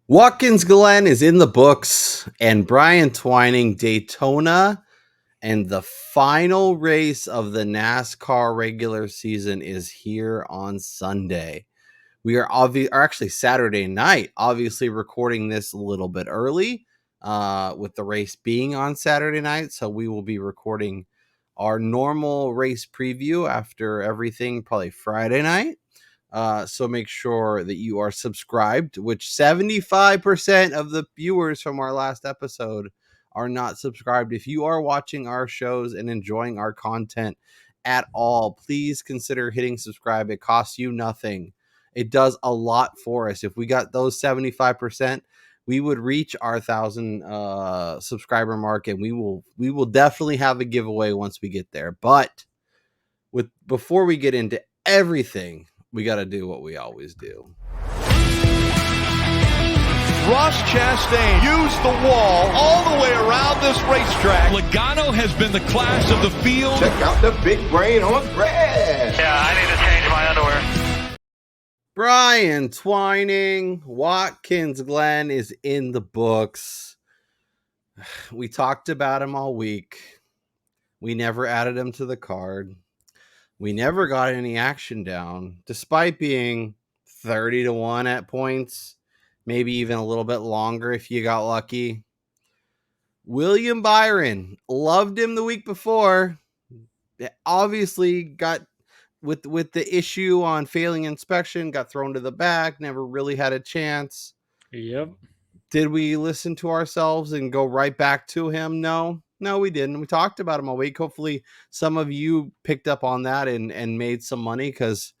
Watkins Glen is in the books, and Brian Twining, Daytona, and the final race of the NASCAR regular season is here on Sunday. We are actually Saturday night, obviously recording this a little bit early, with the race being on Saturday night. So we will be recording our normal race preview after everything, probably Friday night. So make sure that you are subscribed, which 75% of the viewers from our last episode are not subscribed. If you are watching our shows and enjoying our content at all, please consider hitting subscribe. It costs you nothing. It does a lot for us. If we got those 75%, we would reach our 1,000 subscriber mark, and we will definitely have a giveaway once we get there. But before we get into everything, we got to do what we always do. Ross Chastain used the wall all the way around this racetrack. Logano has been the class of the field. Check out the big brain on grass. Yeah, I need to change my underwear. Brian Twining, Watkins Glen is in the books. We talked about him all week. We never added him to the card. We never got any action down, despite being 30-1 at points, maybe even a little bit longer if you got lucky. William Byron, loved him the week before. Obviously got with the issue on failing inspection, got thrown to the back, never really had a chance. Yep. Did we listen to ourselves and go right back to him? No, we didn't. We talked about him all week. Hopefully some of you picked up on that and made some money, because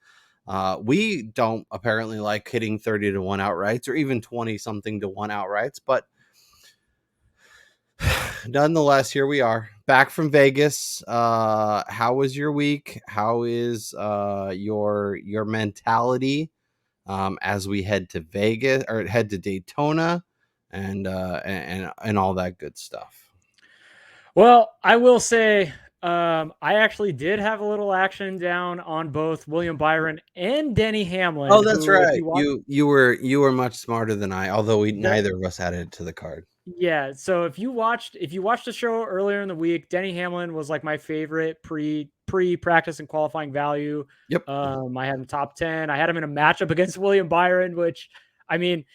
we don't apparently like hitting 30-1 outrights or even 20-something to 1 outrights. But nonetheless, here we are back from Vegas. How was your week? How is your mentality as we head to Vegas or head to Daytona and all that good stuff? Well, I will say I actually did have a little action down on both William Byron and Denny Hamlin. Oh, that's right. You were much smarter than I, although neither of us added it to the card. Yeah. So if you watched the show earlier in the week, Denny Hamlin was like my favorite pre-practice and qualifying value. Yep. I had him top 10. I had him in a matchup against William Byron, which, I mean,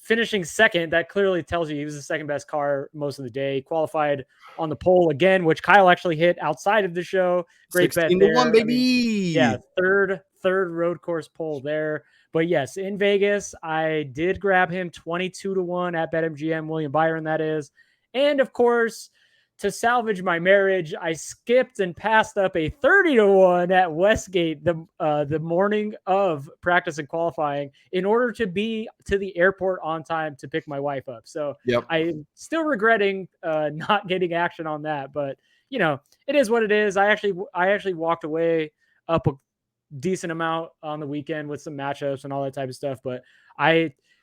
finishing second, that clearly tells you he was the second best car most of the day. Qualified on the pole again, which Kyle actually hit outside of the show. Great bet there. 16-1, baby. I mean, yeah, third road course pole there. But yes, in Vegas, I did grab him 22-1 at BetMGM, William Byron, that is. And of course, to salvage my marriage, I skipped and passed up a 30-1 at Westgate the morning of practice and qualifying in order to be to the airport on time to pick my wife up. So yep. I'm still regretting not getting action on that, but you know, it is what it is. I actually walked away up a decent amount on the weekend with some matchups and all that type of stuff. But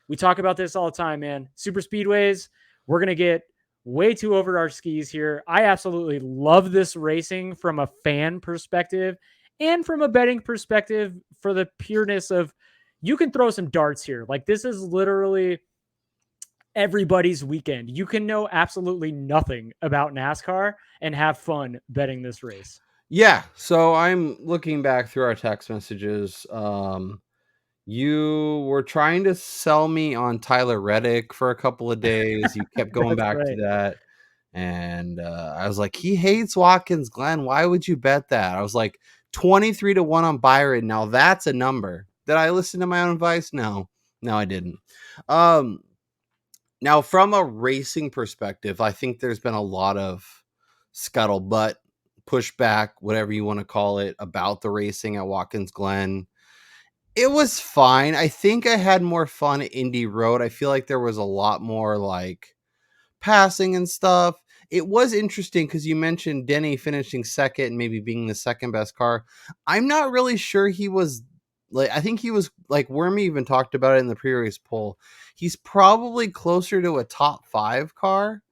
we talk about this all the time, man. Super speedways, we're going to get way too over our skis here. I absolutely love this racing from a fan perspective and from a betting perspective for the pureness of you can throw some darts here. Like, this is literally everybody's weekend. You can know absolutely nothing about NASCAR and have fun betting this race. Yeah. So I'm looking back through our text messages. You were trying to sell me on Tyler Reddick for a couple of days. You kept going back to that. And I was like, he hates Watkins Glen. Why would you bet that? I was like, 23-1 on Byron. Now that's a number. Did I listen to my own advice? No, I didn't. Now from a racing perspective, I think there's been a lot of scuttlebutt, pushback, whatever you want to call it, about the racing at Watkins Glen. It was fine. I think I had more fun at Indy Road. I feel like there was a lot more like passing and stuff. It was interesting because you mentioned Denny finishing second and maybe being the second best car. I'm not really sure he was like, I think he was like, Wormy even talked about it in the pre-race poll. He's probably closer to a top 5 car,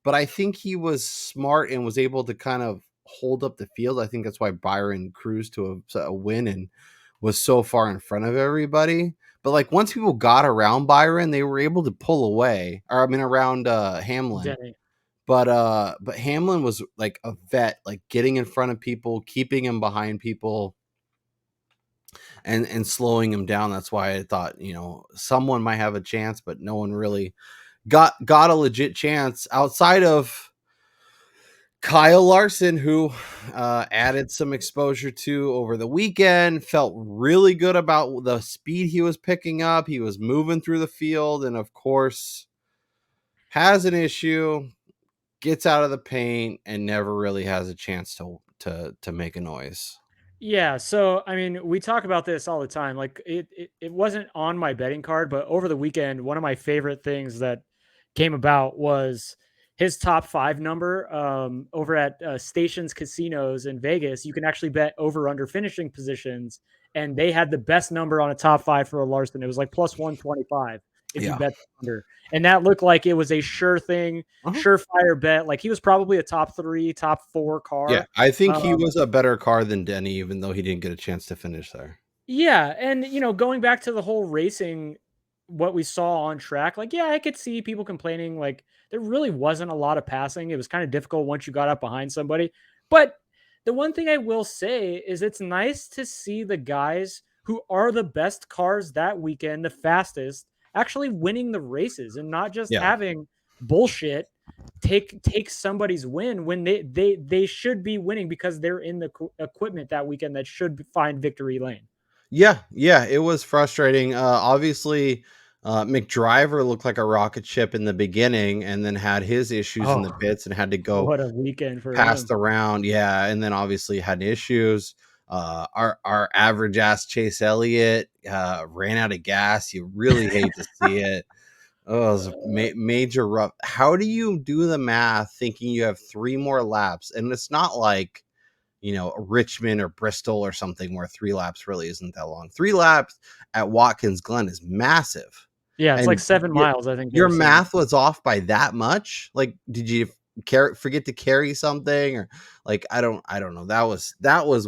but I think he was smart and was able to kind of hold up the field. I think that's why Byron cruised to a win and was so far in front of everybody. But like once people got around Byron, they were able to pull away. Or I mean around Hamlin. Denny. But Hamlin was like a vet, like getting in front of people, keeping him behind people, and slowing him down. That's why I thought, someone might have a chance, but no one really got a legit chance outside of Kyle Larson, who added some exposure to over the weekend. Felt really good about the speed he was picking up. He was moving through the field, and of course has an issue, gets out of the paint, and never really has a chance to make a noise. Yeah, so I mean, we talk about this all the time. Like it wasn't on my betting card, but over the weekend, one of my favorite things that came about was his top 5 number over at Stations Casinos in Vegas. You can actually bet over under finishing positions, and they had the best number on a top 5 for a Larson. It was like plus 125 if you bet under, and that looked like it was a sure thing, surefire bet. Like he was probably a top 3, top 4 car. Yeah, I think he was a better car than Denny, even though he didn't get a chance to finish there. Yeah, and going back to the whole racing, what we saw on track, like, yeah, I could see people complaining, like, there really wasn't a lot of passing. It was kind of difficult once you got up behind somebody. But the one thing I will say is it's nice to see the guys who are the best cars that weekend, the fastest, actually winning the races and not just having bullshit take somebody's win when they should be winning because they're in the equipment that weekend that should find victory lane. Yeah, it was frustrating. Obviously, McDriver looked like a rocket ship in the beginning, and then had his issues in the pits and had to go. What a weekend for past him. the round, and then obviously had issues. Our average ass Chase Elliott ran out of gas. You really hate to see it. Oh, it was major rough. How do you do the math thinking you have 3 more laps? And it's not like Richmond or Bristol or something where 3 laps really isn't that long. 3 laps at Watkins Glen is massive. Yeah, it's like 7 miles, I think. Your math was off by that much? Like, did you forget to carry something, or like I don't know. That was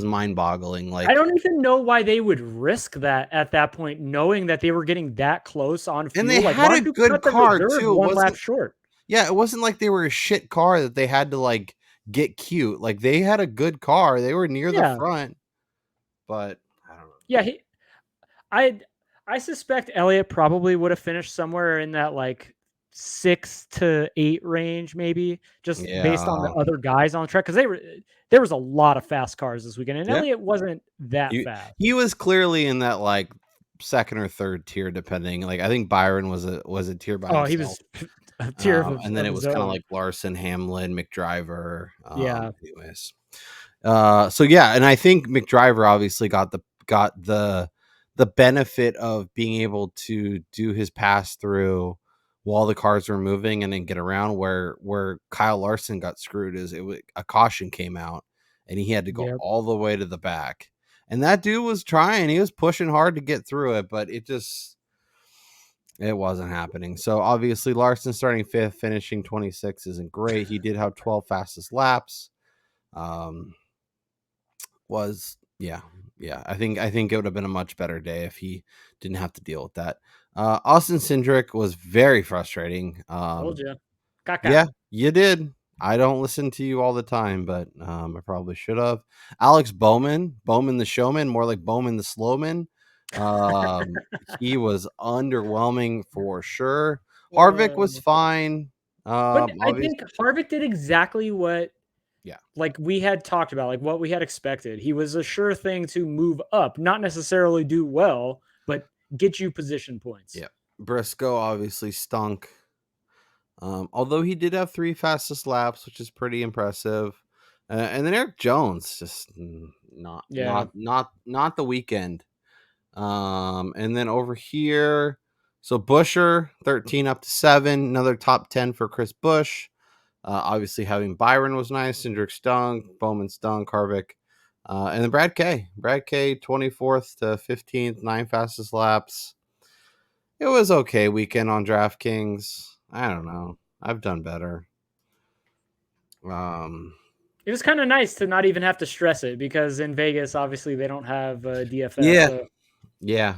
mind-boggling. Like, I don't even know why they would risk that at that point, knowing that they were getting that close on fuel. And they like, had a good car too. One lap short. Yeah, it wasn't like they were a shit car that they had to like get cute. Like, they had a good car. They were near the front, but I don't know. Yeah, I suspect Elliott probably would have finished somewhere in that like 6 to 8 range, maybe, just based on the other guys on the track, because there was a lot of fast cars this weekend, and Elliott wasn't that fast. He was clearly in that like second or third tier, depending. Like, I think Byron was a tier by himself. He was a tier and then it was kind of like Larson, Hamlin, McDriver. Anyways. And I think McDriver obviously got the benefit of being able to do his pass through while the cars were moving and then get around. Where Kyle Larson got screwed is a caution came out and he had to go all the way to the back. And that dude was trying. He was pushing hard to get through it, but it wasn't happening. So obviously Larson starting 5th, finishing 26 isn't great. He did have 12 fastest laps. I think it would have been a much better day if he didn't have to deal with that. Austin Cindric was very frustrating. Told you. Yeah, you did. I don't listen to you all the time, but I probably should have. Alex Bowman the showman, more like Bowman the slowman. He was underwhelming for sure. Harvick was fine. But I think Harvick did exactly what like we had talked about, like what we had expected. He was a sure thing to move up, not necessarily do well, but get you position points. Yeah. Briscoe obviously stunk. Although he did have 3 fastest laps, which is pretty impressive. And then Eric Jones, just not the weekend. And then over here, so Buescher 13 up to 7, another top 10 for Chris Busch. Obviously having Byron was nice. Cindric stunk, Bowman stunk, Harvick. And then Brad K 24th to 15th, 9 fastest laps. It was okay weekend on DraftKings. I don't know. I've done better. It was kind of nice to not even have to stress it because in Vegas, obviously, they don't have DFS. Yeah.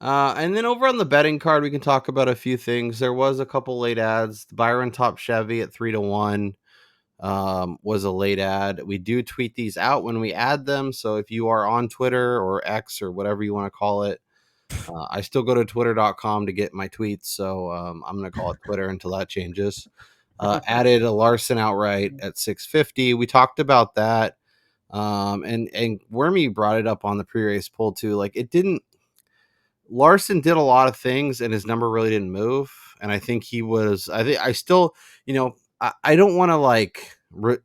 And then over on the betting card, we can talk about a few things. There was a couple late ads. Byron Top Chevy at 3-1 was a late ad. We do tweet these out when we add them. So if you are on Twitter or X or whatever you want to call it, I still go to twitter.com to get my tweets. So I'm going to call it Twitter until that changes. Added a Larson outright at 650. We talked about that. And Wormy brought it up on the pre-race poll too. Like Larson did a lot of things and his number really didn't move. And I think I still, I don't want to like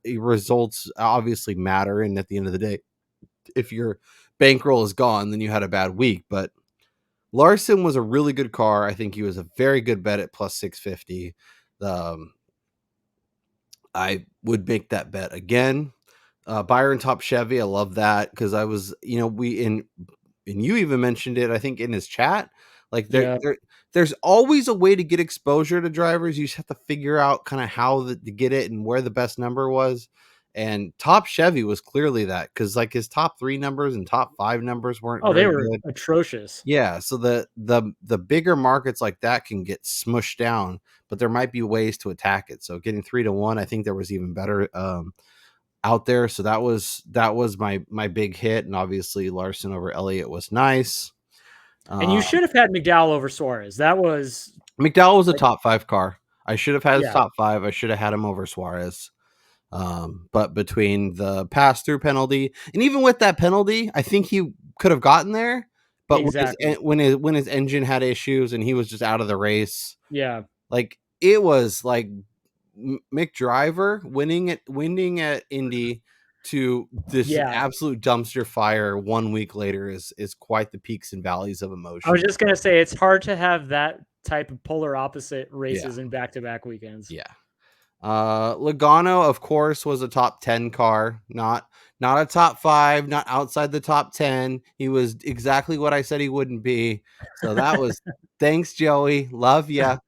results obviously matter. And at the end of the day, if your bankroll is gone, then you had a bad week. But Larson was a really good car. I think he was a very good bet at plus 650. I would make that bet again. Byron Top Chevy, I love that because I was, and you even mentioned it, I think, in his chat. Like there's always a way to get exposure to drivers. You just have to figure out kind of how to get it and where the best number was. And Top Chevy was clearly that because like his top 3 numbers and top 5 numbers weren't. Oh, they were good. atrocious. Yeah, so the bigger markets like that can get smushed down, but there might be ways to attack it. So getting 3-1, I think there was even better out there. So that was my big hit, and obviously Larson over Elliott was nice. And you should have had McDowell over Suarez. McDowell was a top 5 car. I should have had his top 5. I should have had him over Suarez. But between the pass-through penalty and even with that penalty, I think he could have gotten there. But exactly. when his engine had issues and he was just out of the race, like it was like Mick Driver winning at Indy to this absolute dumpster fire 1 week later is quite the peaks and valleys of emotion. I was just gonna say it's hard to have that type of polar opposite races in back-to-back weekends. Yeah. Logano, of course, was a top 10 car, not a top 5, not outside the top 10. He was exactly what I said he wouldn't be. So that was thanks, Joey. Love ya.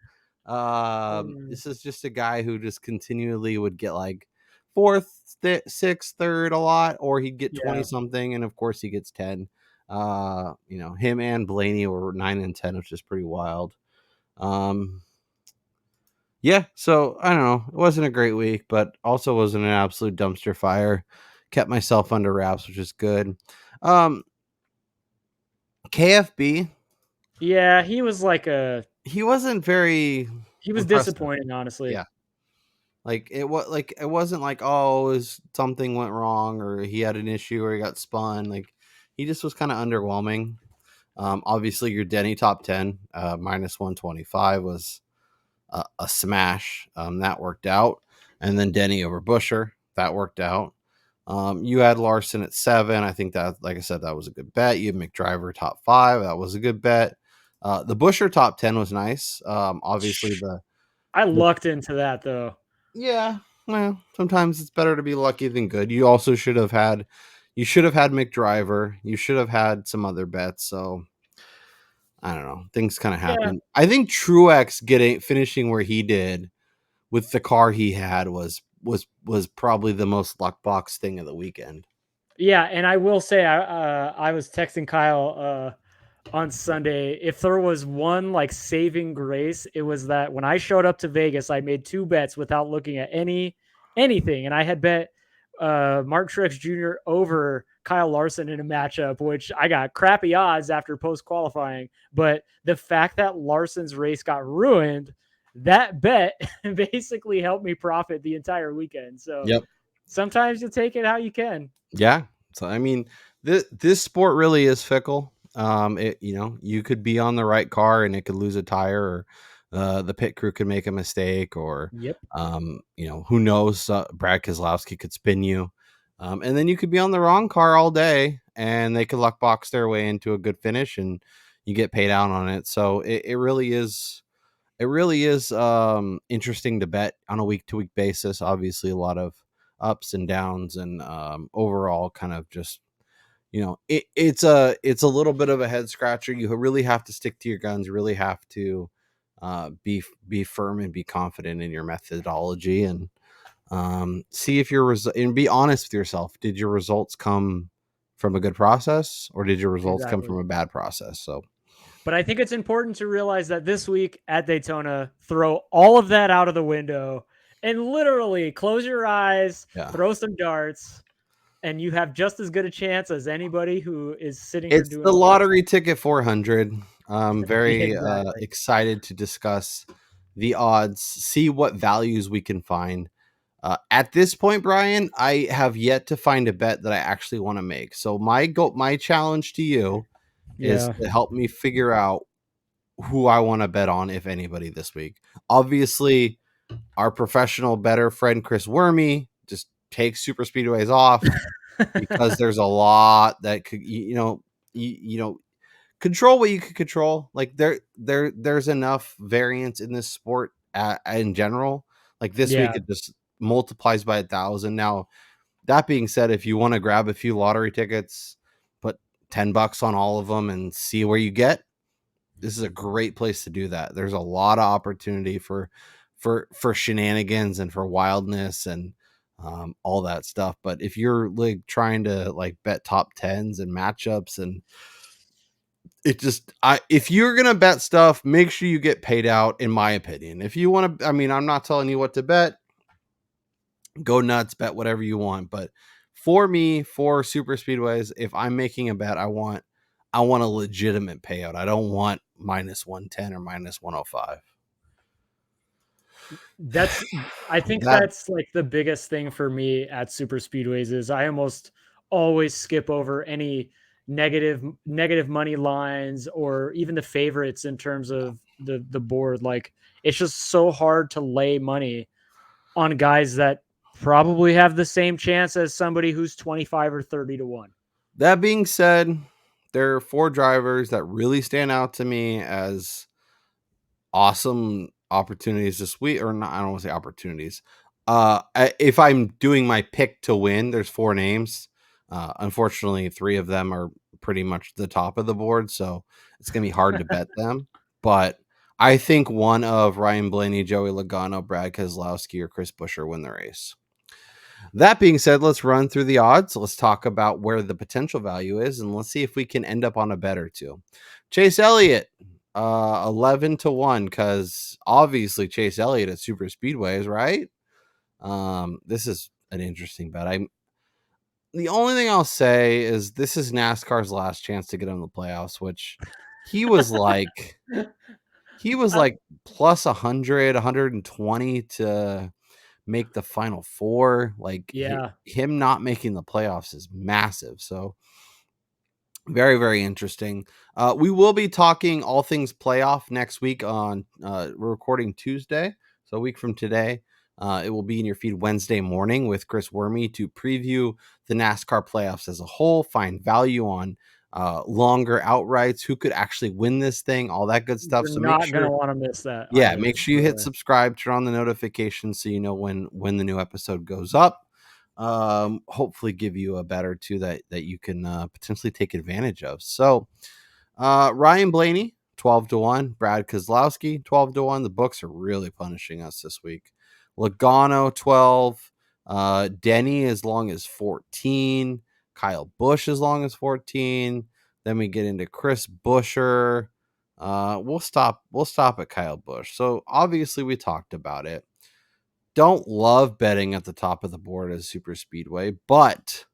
This is just a guy who just continually would get like 4th, 6th, 3rd a lot, or he'd get 20 something, and of course he gets 10. Him and Blaney were 9 and 10, which is pretty wild. Yeah, so I don't know. It wasn't a great week, but also wasn't an absolute dumpster fire. Kept myself under wraps, which is good. KFB. Yeah, he was he wasn't very. He was disappointing, honestly. Yeah. It wasn't like, oh, something went wrong or he had an issue or he got spun. Like he just was kind of underwhelming. Obviously your Denny top 10, minus 125 was a smash. That worked out. And then Denny over Busher, that worked out. You had Larson at 7. I think that, like I said, that was a good bet. You had McDriver top 5. That was a good bet. The Busher top 10 was nice. Obviously I lucked into that though. Yeah. Well, sometimes it's better to be lucky than good. You also should have had McDriver. You should have had some other bets. So I don't know. Things kind of happen. Yeah. I think Truex finishing where he did with the car he had was probably the most luck box thing of the weekend. Yeah, and I will say I was texting Kyle on Sunday. If there was one like saving grace, it was that when I showed up to Vegas, I made 2 bets without looking at anything, and I had bet Mark Truex Jr. over Kyle Larson in a matchup, which I got crappy odds after post qualifying. But the fact that Larson's race got ruined, that bet basically helped me profit the entire weekend. So sometimes you take it how you can. Yeah. So, I mean, this sport really is fickle. You could be on the right car and it could lose a tire, or the pit crew could make a mistake, or, who knows, Brad Keselowski could spin you. And then you could be on the wrong car all day and they could luck box their way into a good finish and you get paid out on it. So it really is interesting to bet on a week-to-week basis. Obviously a lot of ups and downs, and overall kind of just, it's a little bit of a head scratcher. You really have to stick to your guns. You really have to be firm and be confident in your methodology, and see if and be honest with yourself. Did your results come from a good process, or did your results come from a bad process? So, But I think it's important to realize that this week at Daytona, throw all of that out of the window and literally close your eyes, throw some darts, and you have just as good a chance as anybody who is sitting here It's doing the a lottery ticket 400. I'm very Exactly. excited to discuss the odds, see what values we can find. At this point, Brian, I have yet to find a bet that I actually want to make. So my challenge to you is to help me figure out who I want to bet on, if anybody, this week. Obviously, our professional better friend Chris Wormy just takes super speedways off because there's a lot that could, control what you could control. Like there's enough variance in this sport in general. Like this week, it just multiplies by 1,000. Now, that being said, if you want to grab a few lottery tickets, put $10 on all of them and see where you get, this is a great place to do that. There's a lot of opportunity for shenanigans and for wildness and all that stuff. But if you're like trying to like bet top tens and matchups, and if you're gonna bet stuff, make sure you get paid out. In my opinion, if you want to, I mean, I'm not telling you what to bet. Go nuts, bet whatever you want. But for me, for super speedways, if I'm making a bet, I want a legitimate payout. I don't want minus 110 or minus 105. I think that's like the biggest thing for me at super speedways is I almost always skip over any negative money lines or even the favorites in terms of the board. Like it's just so hard to lay money on guys that probably have the same chance as somebody who's 25 or 30 to 1. That being said, there are 4 drivers that really stand out to me as awesome opportunities this week, or not, I don't want to say opportunities. If I'm doing my pick to win, there's 4 names. Unfortunately, 3 of them are pretty much the top of the board, so it's gonna be hard to bet them. But I think one of Ryan Blaney, Joey Logano, Brad Keselowski, or Chris Buescher win the race. That being said, let's run through the odds. Let's talk about where the potential value is, and let's see if we can end up on a bet or two. Chase Elliott, 11 to 1, because obviously Chase Elliott at super speedways, right? This is an interesting bet. The only thing I'll say is this is NASCAR's last chance to get in the playoffs, which he was like plus 100, 120 to make the final 4. Like him not making the playoffs is massive. So very, very interesting. We will be talking all things playoff next week on we're recording Tuesday, so a week from today. It will be in your feed Wednesday morning with Chris Wormy to preview the NASCAR playoffs as a whole, find value on longer outrights, who could actually win this thing, all that good stuff. You're so not going to want to miss that. Yeah, make sure you hit subscribe, turn on the notifications so you know when the new episode goes up. Hopefully give you a bet or two that you can potentially take advantage of. So Ryan Blaney, 12 to 1, Brad Keselowski, 12 to 1. The books are really punishing us this week. Logano, 12, Denny as long as 14, Kyle Busch as long as 14. Then we get into Chris Buescher. We'll stop at Kyle Busch. So obviously we talked about it. Don't love betting at the top of the board as super speedway, but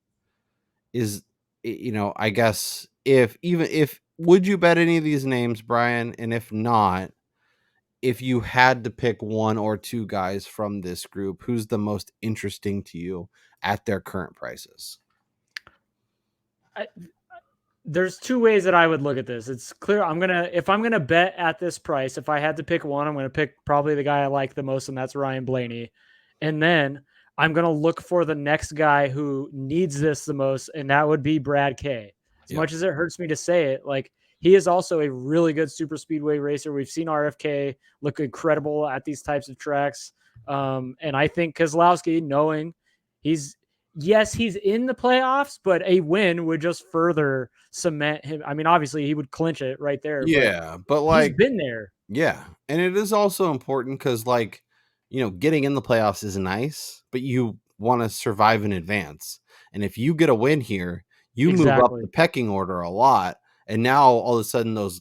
I guess if would you bet any of these names, Brian? And if not, if you had to pick 1 or 2 guys from this group, who's the most interesting to you at their current prices? There's 2 ways that I would look at this. It's clear if I'm gonna bet at this price, if I had to pick one, I'm gonna pick probably the guy I like the most, and that's Ryan Blaney. And then I'm gonna look for the next guy who needs this the most, and that would be Brad K. As much as it hurts me to say it, like he is also a really good super speedway racer. We've seen RFK look incredible at these types of tracks. And I think Keselowski, knowing he's in the playoffs, but a win would just further cement him. I mean, obviously he would clinch it right there. Yeah, but like he's been there. Yeah. And it is also important because getting in the playoffs is nice, but you want to survive in advance. And if you get a win here, you move up the pecking order a lot. And now all of a sudden those,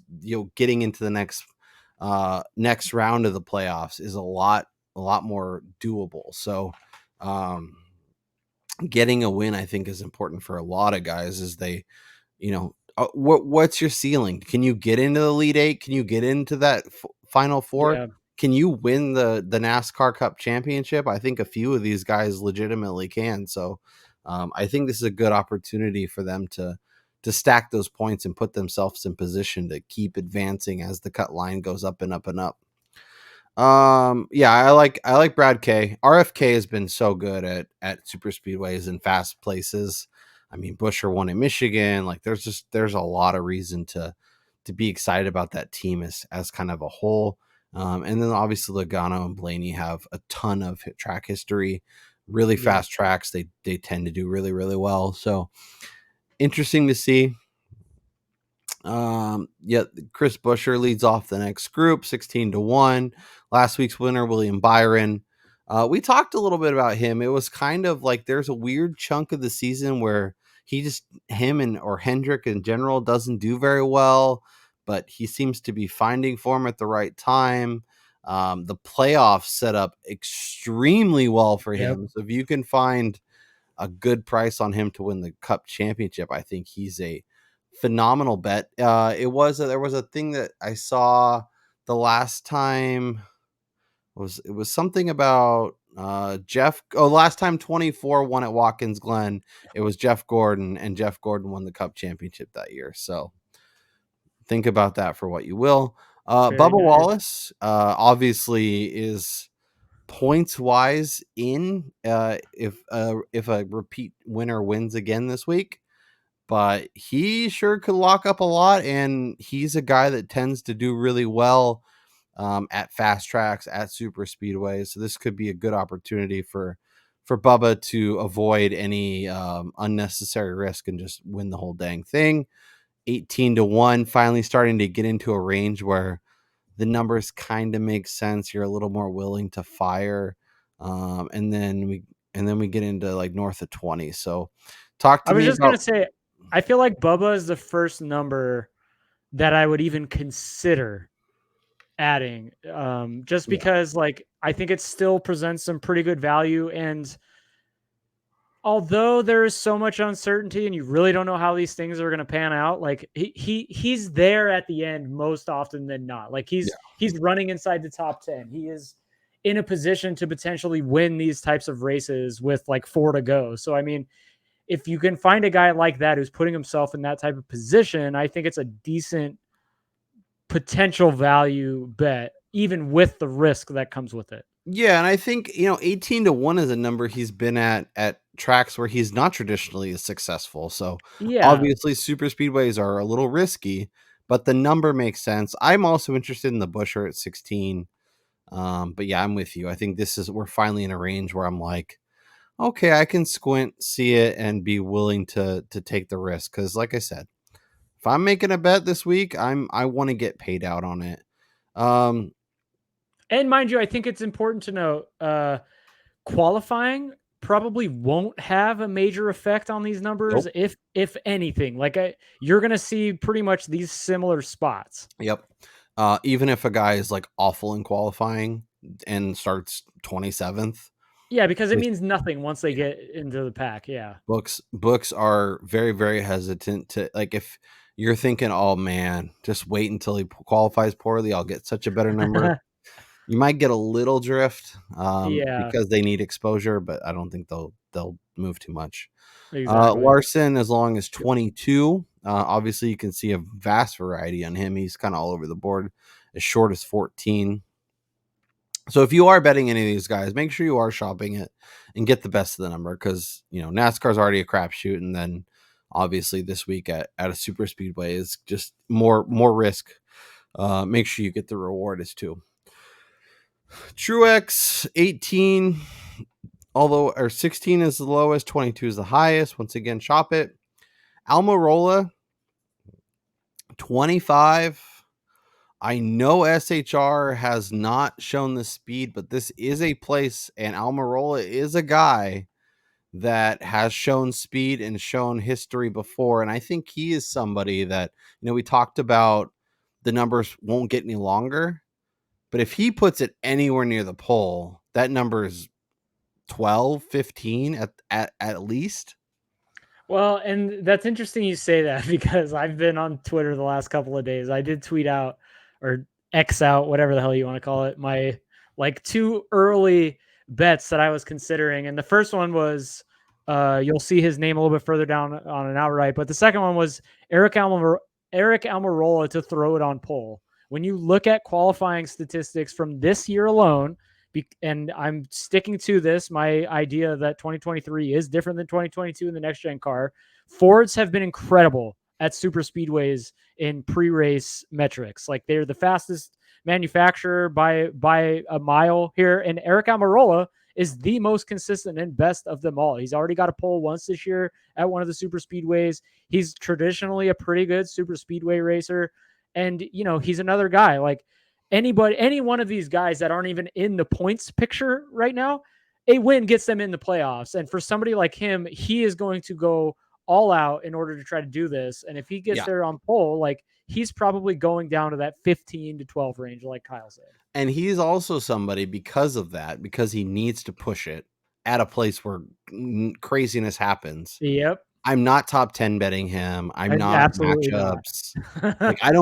getting into the next round of the playoffs is a lot more doable. So getting a win, I think, is important for a lot of guys as they, what's your ceiling? Can you get into the Elite Eight? Can you get into that Final Four? Yeah. Can you win the NASCAR Cup Championship? I think a few of these guys legitimately can. So I think this is a good opportunity for them to stack those points and put themselves in position to keep advancing as the cut line goes up and up and up. Yeah, I like Brad K. RFK has been so good at super speedways and fast places. I mean, Buescher won in Michigan. Like there's a lot of reason to be excited about that team as kind of a whole. And then obviously Logano and Blaney have a ton of track history, really fast tracks. They tend to do really, really well. So interesting to see. Chris Buescher leads off the next group 16-1. Last week's winner, William Byron. We talked a little bit about him. It was kind of like there's a weird chunk of the season where him or Hendrick in general doesn't do very well, but he seems to be finding form at the right time. The playoffs set up extremely well for him. So if you can find a good price on him to win the Cup Championship, I think he's a phenomenal bet. There was a thing that I saw the last time. It was something about last time 24 won at Watkins Glen, it was Jeff Gordon, and Jeff Gordon won the Cup Championship that year. So think about that for what you will. Bubba nice. Wallace obviously is points wise in if a repeat winner wins again this week, but he sure could lock up a lot, and he's a guy that tends to do really well at fast tracks, at super speedways. So this could be a good opportunity for Bubba to avoid any unnecessary risk and just win the whole dang thing. 18-1, finally starting to get into a range where the numbers kind of make sense. You're a little more willing to fire. And then we get into like north of 20. So talk to me. I was just going to say, I feel like Bubba is the first number that I would even consider adding, just because like I think it still presents some pretty good value, and although there is so much uncertainty and you really don't know how these things are going to pan out, like he's there at the end most often than not. Like he's running inside the top 10. He is in a position to potentially win these types of races with like 4 to go. So I mean, if you can find a guy like that who's putting himself in that type of position, I think it's a decent potential value bet, even with the risk that comes with it. Yeah, and I think 18-1 is a number he's been at tracks where he's not traditionally as successful. So obviously super speedways are a little risky, but the number makes sense. I'm also interested in the Buescher at 16. But yeah, I'm with you. I think we're finally in a range where I'm like, okay, I can squint, see it, and be willing to take the risk. Because like I said, if I'm making a bet this week, I want to get paid out on it. And mind you, I think it's important to note, qualifying probably won't have a major effect on these numbers. Nope. If anything, like you're going to see pretty much these similar spots. Yep. Even if a guy is like awful in qualifying and starts 27th. Yeah, because it means nothing once they get into the pack. Yeah. Books are very, very hesitant to, like, if you're thinking, oh man, just wait until he qualifies poorly, I'll get such a better number. You might get a little drift because they need exposure, but I don't think they'll move too much. Exactly. Larson, as long as 22, obviously you can see a vast variety on him. He's kind of all over the board, as short as 14. So if you are betting any of these guys, make sure you are shopping it and get the best of the number, because NASCAR's already a crapshoot, and then obviously this week at a super speedway is just more risk. Make sure you get the reward as too. Truex 18, or 16 is the lowest, 22 is the highest. Once again, shop it. Almirola 25. I know SHR has not shown the speed, but this is a place, and Almirola is a guy that has shown speed and shown history before. And I think he is somebody that, we talked about the numbers won't get any longer, but if he puts it anywhere near the pole, that number is 12, 15 at least. Well, and that's interesting you say that because I've been on Twitter the last couple of days. I did tweet out or X out, whatever the hell you want to call it, my like 2 early bets that I was considering. And the first one was you'll see his name a little bit further down on an outright, but the second one was Eric Almirola to throw it on pole. When you look at qualifying statistics from this year alone, and I'm sticking to this, my idea that 2023 is different than 2022 in the next gen car. Fords have been incredible at super speedways in pre-race metrics. Like they're the fastest manufacturer by a mile here. And Eric Almirola is the most consistent and best of them all. He's already got a pole once this year at one of the super speedways. He's traditionally a pretty good super speedway racer. And, he's another guy like, any one of these guys that aren't even in the points picture right now, a win gets them in the playoffs. And for somebody like him, he is going to go all out in order to try to do this. And if he gets there on pole, like he's probably going down to that 15 to 12 range, like Kyle said. And he's also somebody because of that, because he needs to push it at a place where craziness happens. Yep. I'm not top 10 betting him. I'm not matchups. Like I'd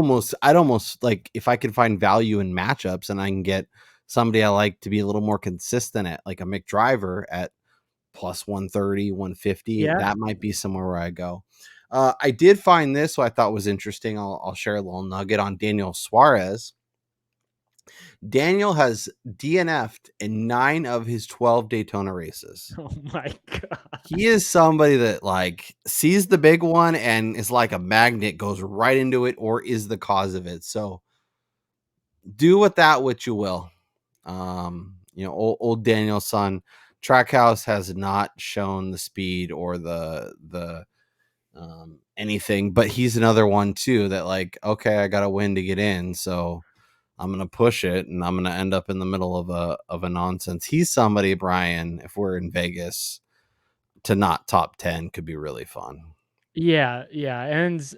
almost like if I could find value in matchups and I can get somebody I like to be a little more consistent at, like a McDriver at plus 130, 150. That might be somewhere where I go. I did find this, so I thought was interesting. I'll share a little nugget on Daniel Suarez. Daniel has DNF'd in 9 of his 12 Daytona races. Oh my God. He is somebody that like sees the big one and is like a magnet, goes right into it or is the cause of it. So do with that what you will. Old Daniel's son, Trackhouse has not shown the speed or the anything, but he's another one too that like, okay, I got to win to get in. So I'm going to push it and I'm going to end up in the middle of a nonsense. He's somebody, Brian, if we're in Vegas, to not top 10 could be really fun. Yeah. And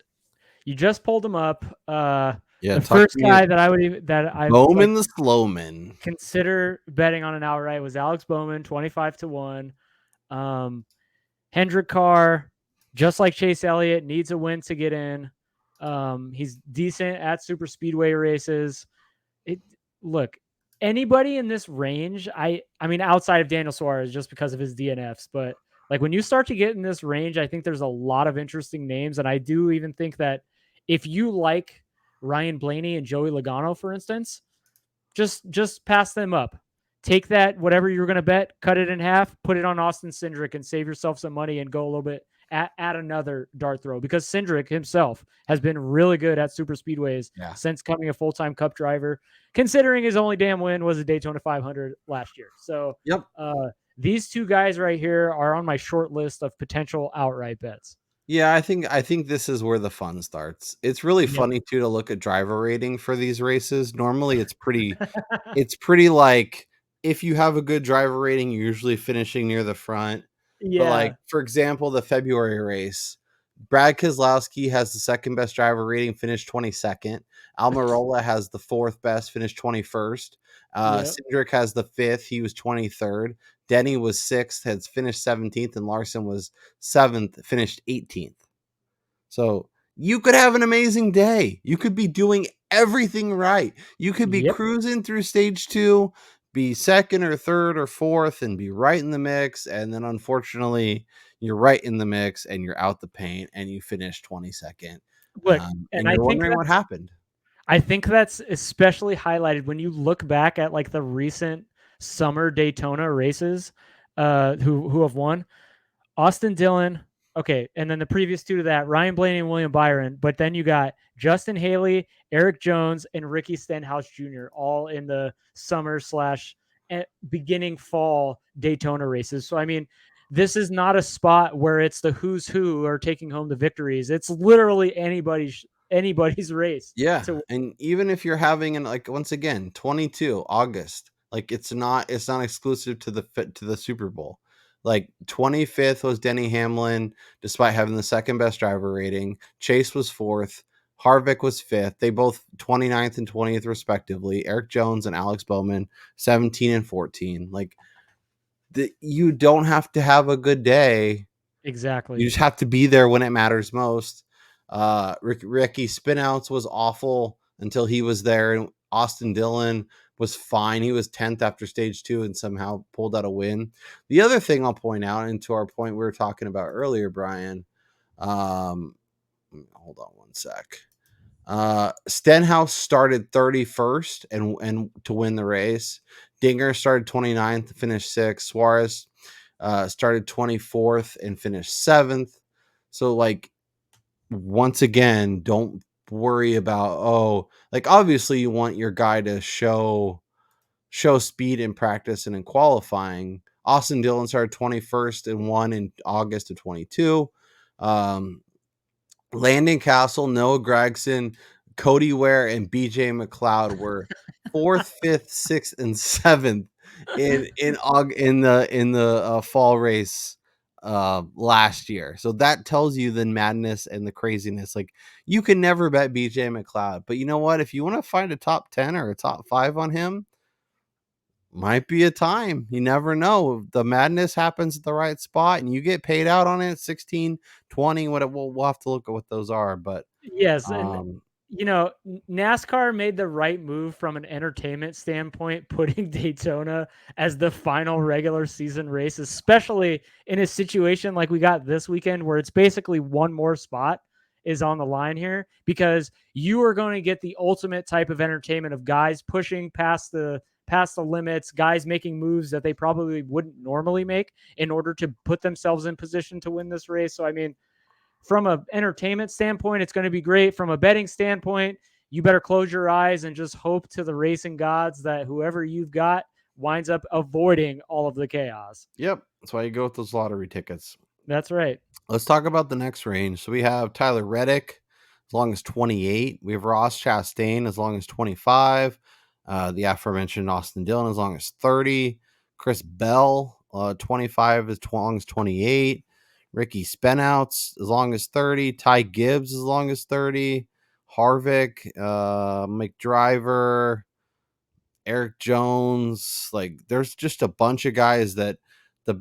you just pulled him up. The first guy that I Bowman, the Slowman, consider betting on an outright was Alex Bowman, 25-1. Hendrick Carr, just like Chase Elliott, needs a win to get in. He's decent at super speedway races. Look, anybody in this range, I mean, outside of Daniel Suarez, just because of his DNFs, but like when you start to get in this range, I think there's a lot of interesting names. And I do even think that if you like Ryan Blaney and Joey Logano, for instance, just pass them up. Take that, whatever you're going to bet, cut it in half, put it on Austin Cindric and save yourself some money and go a little bit at another dart throw, because Cindric himself has been really good at super speedways since becoming a full-time Cup driver, considering his only damn win was a Daytona 500 last year. So these two guys right here are on my short list of potential outright bets. Yeah, I think this is where the fun starts. It's really funny too to look at driver rating for these races. Normally it's pretty like if you have a good driver rating, you're usually finishing near the front. But like, for example, the February race, Brad Keselowski has the second best driver rating, finished 22nd. Almirola has the fourth best, finished 21st. Cindric has the fifth, he was 23rd. Denny was 6th, has finished 17th, and Larson was 7th, finished 18th. So you could have an amazing day. You could be doing everything right. You could be cruising through stage 2, be second or third or fourth, and be right in the mix. And then unfortunately, you're right in the mix and you're out the paint and you finish 22nd. And you're wondering what happened. I think that's especially highlighted when you look back at like the recent summer Daytona races who have won. Austin Dillon, okay, and then the previous two to that, Ryan Blaney and William Byron, but then you got Justin Haley, Eric Jones, and Ricky Stenhouse Jr. all in the summer / beginning fall Daytona races. So I mean, this is not a spot where it's the who's who are taking home the victories. It's literally anybody's race. Yeah. And even if you're having like once again 22 August, like it's not exclusive to the Super Bowl. Like 25th was Denny Hamlin, despite having the second best driver rating. Chase was 4th. Harvick was 5th. They both 29th and 20th respectively. Eric Jones and Alex Bowman 17 and 14. Like you don't have to have a good day. Exactly. You just have to be there when it matters most. Ricky Spinouts was awful until he was there, and Austin Dillon was fine. He was 10th after stage 2 and somehow pulled out a win. The other thing I'll point out, and to our point we were talking about earlier, Brian, hold on one sec. Stenhouse started 31st and to win the race. Dinger started 29th, finished 6th. Suarez started 24th and finished 7th. So, like, once again, don't worry about, like, obviously you want your guy to show speed in practice and in qualifying. Austin Dillon started 21st and won in August of 22. Landon Castle, Noah Gragson, Cody Ware, and BJ McLeod were 4th, 5th, 6th, and 7th in the fall race last year. So that tells you the madness and the craziness. Like, you can never bet BJ McLeod, but you know what? If you want to find a top 10 or a top 5 on him, might be a time. You never know. The madness happens at the right spot and you get paid out on it. 16, 20, we'll have to look at what those are. But yes, and NASCAR made the right move from an entertainment standpoint, putting Daytona as the final regular season race, especially in a situation like we got this weekend where it's basically one more spot is on the line here, because you are going to get the ultimate type of entertainment of guys pushing past the limits, guys making moves that they probably wouldn't normally make in order to put themselves in position to win this race. So, I mean, from an entertainment standpoint, it's going to be great. From a betting standpoint, you better close your eyes and just hope to the racing gods that whoever you've got winds up avoiding all of the chaos. Yep. That's why you go with those lottery tickets. That's right. Let's talk about the next range. So we have Tyler Reddick as long as 28. We have Ross Chastain as long as 25. The aforementioned Austin Dillon as long as 30. Chris Bell, 25 as long as 28. Ricky Spenouts as long as 30. Ty Gibbs as long as 30. Harvick, McDriver, Eric Jones. Like, there's just a bunch of guys that the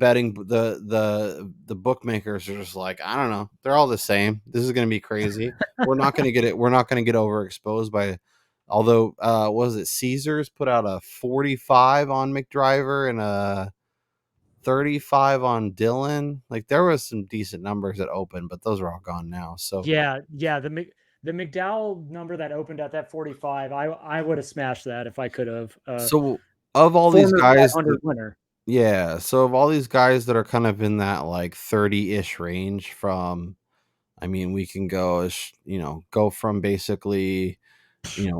bookmakers are just like, I don't know. They're all the same. This is going to be crazy. We're not going to get it. We're not going to get overexposed by, although, was it Caesars put out a 45 on McDriver and a 35 on Dillon? Like, there was some decent numbers that opened, but those are all gone now. So yeah. The McDowell number that opened at that 45, I would have smashed that if I could have. So of all these guys, winner. yeah. So of all these guys that are kind of in that like 30-ish range from, I mean, we can go from basically,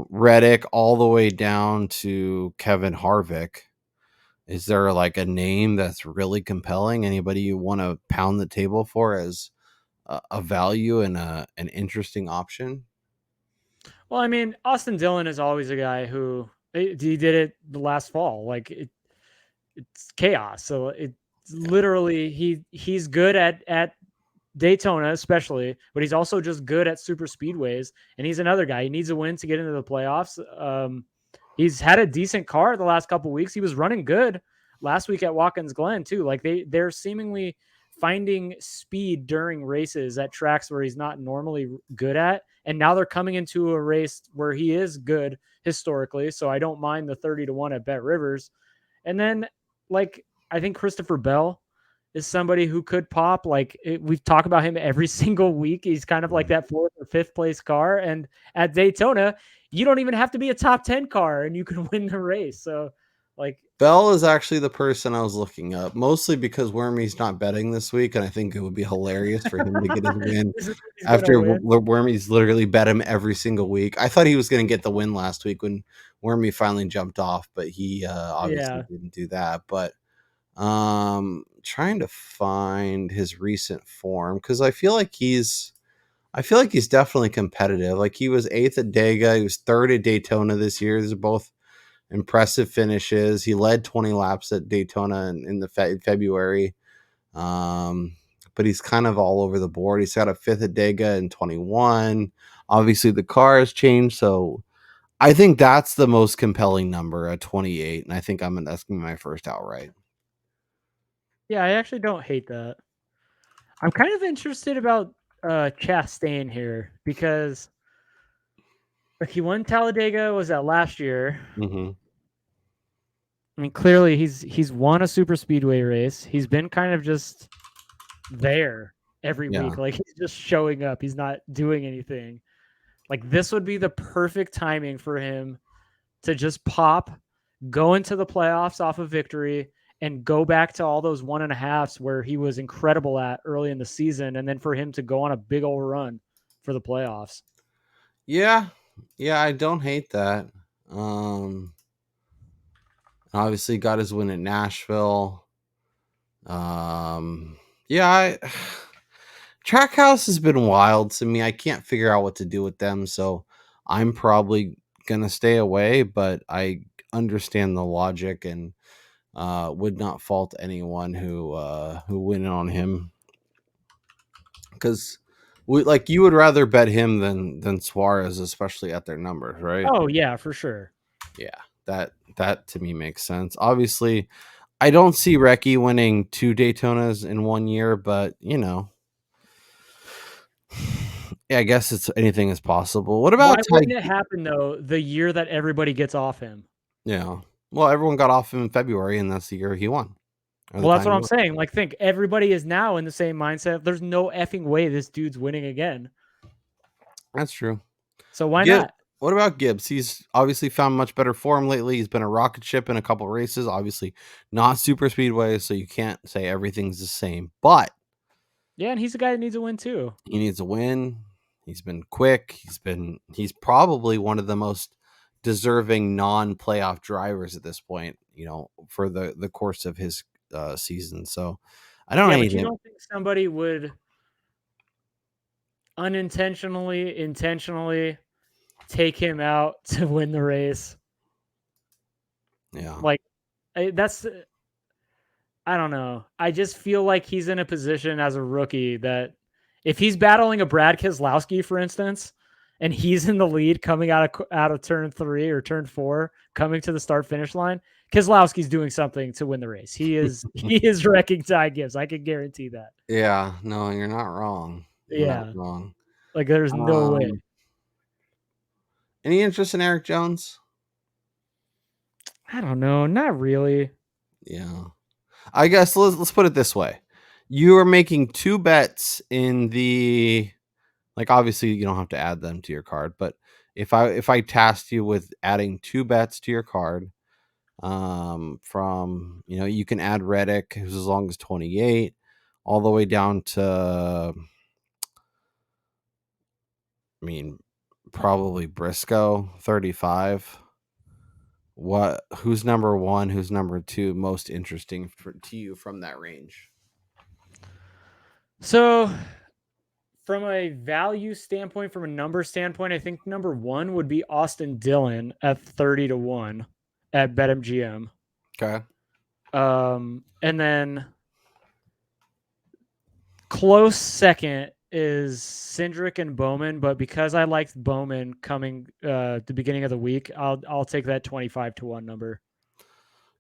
Reddick all the way down to Kevin Harvick. Is there like a name that's really compelling? Anybody you want to pound the table for as a value and an interesting option? Well, I mean, Austin Dillon is always a guy who he did it the last fall. Like, it's chaos. So it's literally he's good at Daytona, especially, but he's also just good at super speedways. And he's another guy. He needs a win to get into the playoffs. He's had a decent car the last couple of weeks. He was running good last week at Watkins Glen too. Like, they're seemingly finding speed during races at tracks where he's not normally good at. And now they're coming into a race where he is good historically. So I don't mind the 30-1 at BetRivers. And then, like, I think Christopher Bell is somebody who could pop. Like, we've talked about him every single week. He's kind of like that 4th or 5th place car. And at Daytona, you don't even have to be a top 10 car and you can win the race. So, like, Bell is actually the person I was looking up, mostly because Wormy's not betting this week, and I think it would be hilarious for him to get his win after Wormy's literally bet him every single week. I thought he was going to get the win last week when Wormy finally jumped off, but he obviously didn't do that. But trying to find his recent form, because I feel like he's definitely competitive. Like, he was 8th at Dega, he was 3rd at Daytona this year. These are both impressive finishes. He led 20 laps at Daytona in the February. But he's kind of all over the board. He's got a 5th at Dega in 21. Obviously, the car has changed, so I think that's the most compelling number at 28, and I think that's going to be my first outright. Yeah, I actually don't hate that. I'm kind of interested about Chastain here because he won Talladega. Was that last year? Mm-hmm. I mean, clearly he's won a super speedway race. He's been kind of just there every week. Like he's just showing up. He's not doing anything. Like this would be the perfect timing for him to just pop, go into the playoffs off of victory, and go back to all those 1.5s where he was incredible at early in the season, and then for him to go on a big old run for the playoffs. Yeah, I don't hate that. Obviously got his win at Nashville. Trackhouse has been wild to me. I can't figure out what to do with them, so I'm probably gonna stay away, but I understand the logic and would not fault anyone who went on him, because you would rather bet him than Suarez, especially at their numbers, right? Oh yeah, for sure. Yeah, that to me makes sense. Obviously, I don't see Recchi winning 2 Daytonas in 1 year, but yeah, I guess anything is possible. What about Why wouldn't it happen though the year that everybody gets off him? Yeah. Well, everyone got off him in February, and that's the year he won. Well, that's what I'm saying. Like, think everybody is now in the same mindset. There's no effing way this dude's winning again. That's true. So why not? What about Gibbs? He's obviously found much better form lately. He's been a rocket ship in a couple races. Obviously, not super speedway, so you can't say everything's the same. But yeah, and he's a guy that needs a win too. He needs a win. He's been quick. He's probably one of the most deserving non-playoff drivers at this point, for the course of his season. So I don't know. But you don't think somebody would intentionally take him out to win the race? Yeah. Like that's, I don't know. I just feel like he's in a position as a rookie that if he's battling a Brad Keselowski, for instance, and he's in the lead coming out of turn 3 or turn 4, coming to the start finish line, Keselowski's doing something to win the race. He is wrecking Ty Gibbs. I can guarantee that. Yeah, no, you're not wrong. You're not wrong. Like there's no way. Any interest in Eric Jones? I don't know. Not really. Yeah. I guess let's put it this way. You are making 2 bets in the, obviously you don't have to add them to your card, but if I tasked you with adding 2 bets to your card, from, you can add Reddick, who's as long as 28, all the way down to, probably Briscoe, 35. Who's number 1, who's number 2 most interesting to you from that range? So from a value standpoint, from a number standpoint, I think number 1 would be Austin Dillon at 30-1 at BetMGM. Okay. And then close second is Cindric and Bowman, but because I liked Bowman coming the beginning of the week, I'll take that 25-1 number.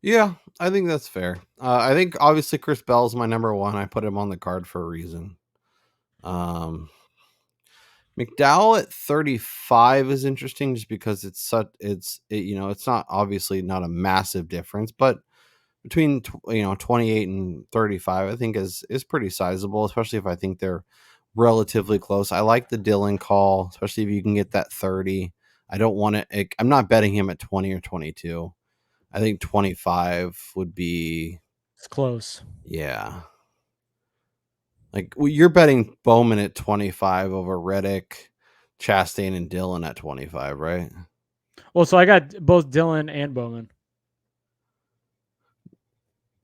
Yeah, I think that's fair. I think obviously Chris Bell's my number 1. I put him on the card for a reason. McDowell at 35 is interesting just because it's not obviously not a massive difference, but between 28 and 35, I think is pretty sizable, especially if I think they're relatively close. I like the Dillon call, especially if you can get that 30. I don't want it. I'm not betting him at 20 or 22. I think 25 would be. It's close. Yeah. You're betting Bowman at 25 over Reddick, Chastain, and Dillon at 25, right? Well, so I got both Dillon and Bowman.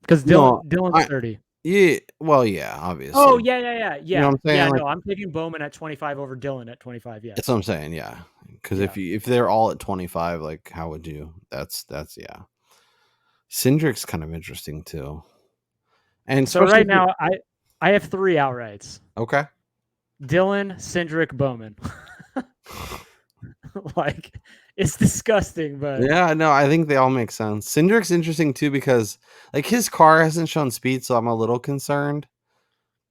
Because Dillon's 30. Yeah, well, yeah, obviously. Oh, yeah. You know what I'm saying? Yeah, no, I'm taking Bowman at 25 over Dillon at 25, yeah. That's what I'm saying, yeah. Because if they're all at 25, how would you? That's yeah. Cindric's kind of interesting, too. And So right now, I have 3 outrights. Okay. Dylan, Cindric, Bowman. Like, it's disgusting, but Yeah, no, I think they all make sense. Cindric's interesting too because like his car hasn't shown speed, so I'm a little concerned.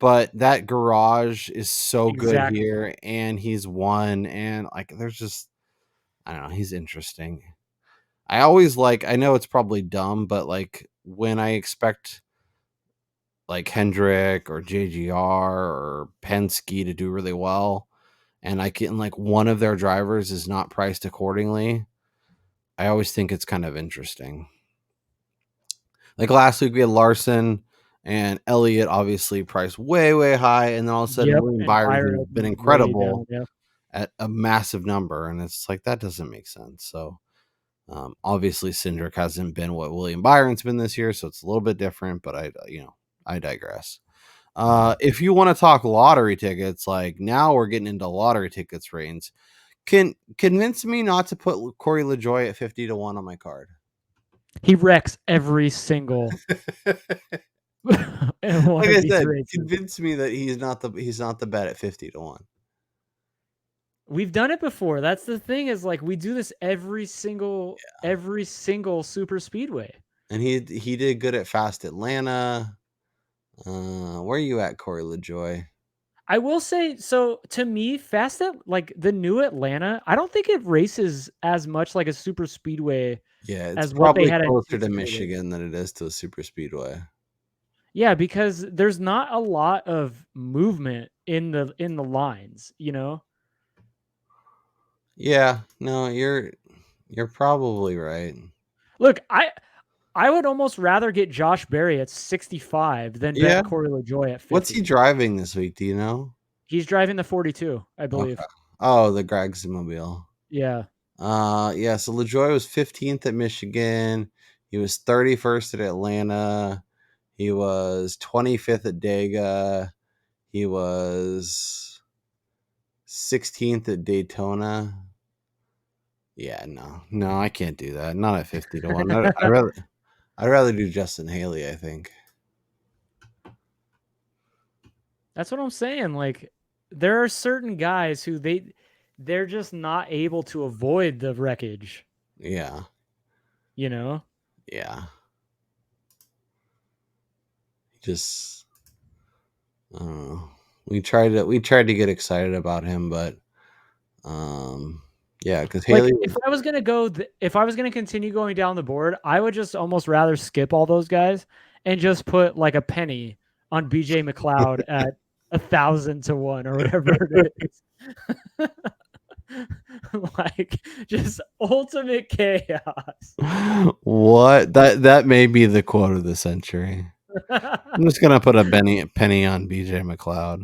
But that garage is so good exactly. here, and he's won, and like there's just I don't know, he's interesting. I know it's probably dumb, but like when I expect like Hendrick or JGR or Penske to do really well, and I can like one of their drivers is not priced accordingly, I always think it's kind of interesting. Like last week we had Larson and Elliott obviously priced way, way high, and then all of a sudden William and Byron, Byron who's been was way incredible, down, yeah. at a massive number, and it's like that doesn't make sense. So obviously Cindric hasn't been what William Byron's been this year, so it's a little bit different, but I digress. If you want to talk lottery tickets, like now we're getting into lottery tickets range. Can convince me not to put Corey LaJoie at 50 to 1 on my card. He wrecks every single Like I said, races. convince me that he's not the bet at 50 to 1. We've done it before. That's the thing, is like we do this every single super speedway. And he did good at Fast Atlanta. Where are you at, Corey LaJoie? I will say, so to me, like the new Atlanta, I don't think it races as much like a super speedway. Yeah, it's as what they probably had at closer to Daytona. Michigan than it is to a super speedway. Yeah, because there's not a lot of movement in the lines, you know? Yeah, no, you're probably right. Look, I would almost rather get Josh Berry at 65 than Yeah. bet Corey LaJoie at 50. What's he driving this week? Do you know? He's driving the 42, I believe. Okay. Oh, the Gregson Mobile. Yeah. Yeah, so LaJoie was 15th at Michigan. He was 31st at Atlanta. He was 25th at Dega. He was 16th at Daytona. Yeah, no, I can't do that. Not at 50 to 1. I'd rather do Justin Haley, I think. That's what I'm saying. Like, there are certain guys who they're just not able to avoid the wreckage. Yeah. You know? Yeah. Just I don't know. We tried to get excited about him, but yeah, because Haley. Like, if I was gonna continue going down the board, I would just almost rather skip all those guys and just put like a penny on BJ McLeod at 1,000 to 1 or whatever it is. Like, just ultimate chaos. What? That may be the quote of the century. I'm just gonna put a penny on BJ McLeod.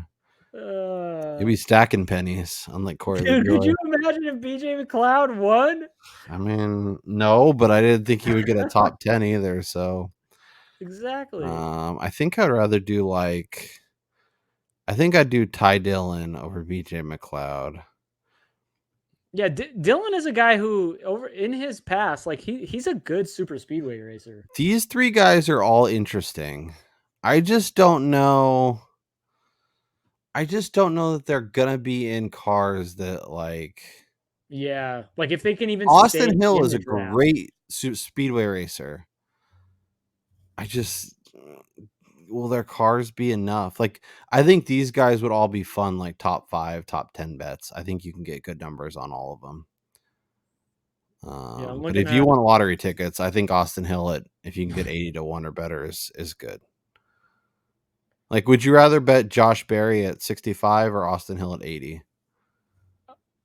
Maybe stacking pennies, unlike Corey. Dude, could you imagine if BJ McLeod won? I mean, no, but I didn't think he would get a top 10 either. So exactly. I think I'd rather do I'd do Ty Dillon over BJ McLeod. Yeah, Dylan is a guy who, over in his past, like he's a good super speedway racer. These three guys are all interesting. I just don't know that they're gonna be in cars that like. Yeah, like if they can even. Austin Hill is a great speedway racer. Will their cars be enough? Like, I think these guys would all be fun, like top 5, top 10 bets. I think you can get good numbers on all of them. But if you want lottery tickets, I think Austin Hill if you can get 80 to 1 or better is good. Like, would you rather bet Josh Berry at 65 or Austin Hill at 80?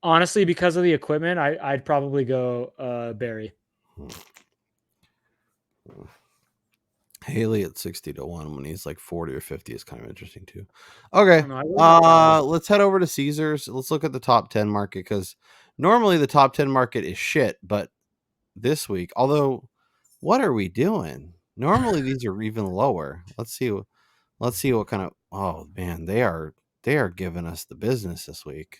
Honestly, because of the equipment, I'd probably go Berry. Haley at 60 to 1 when he's like 40 or 50 is kind of interesting too. Okay. Let's head over to Caesars. Let's look at the top 10 market, because normally the top 10 market is shit, but this week, although what are we doing? Normally these are even lower. Let's see what kind of, oh man, they are giving us the business this week.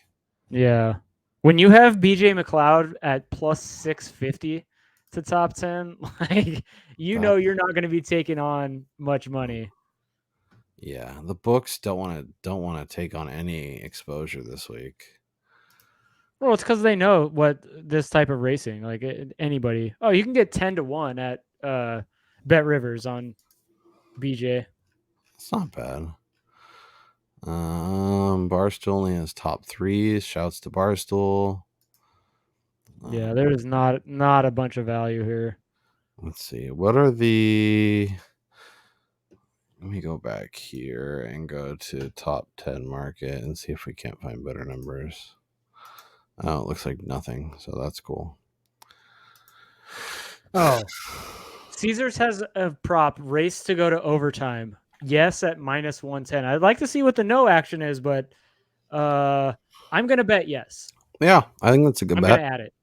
Yeah. When you have BJ McLeod at plus 650 to top 10, like, you're not going to be taking on much money. Yeah, the books don't want to take on any exposure this week. Well, it's because they know what this type of racing, like anybody. Oh, you can get 10-1 at BetRivers on BJ. It's not bad. Barstool only has top threes. Shouts to Barstool. Yeah, there is not a bunch of value here. Let's see. What are the... Let me go back here and go to top 10 market and see if we can't find better numbers. Oh, it looks like nothing. So that's cool. Oh, Caesars has a prop race to go to overtime. Yes, at -110. I'd like to see what the no action is, but I'm gonna bet yes. Yeah, I think that's a good I'm bet. gonna add it.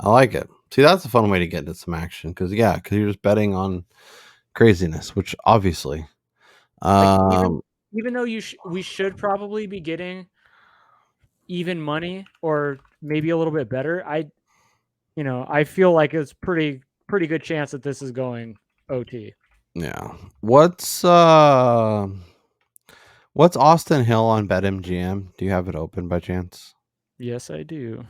I like it. See, that's a fun way to get into some action because you're just betting on craziness, which obviously, Even though we should probably be getting even money or maybe a little bit better, I feel like it's pretty good chance that this is going OT. yeah. What's Austin Hill on BetMGM? Do you have it open by chance? Yes, I do.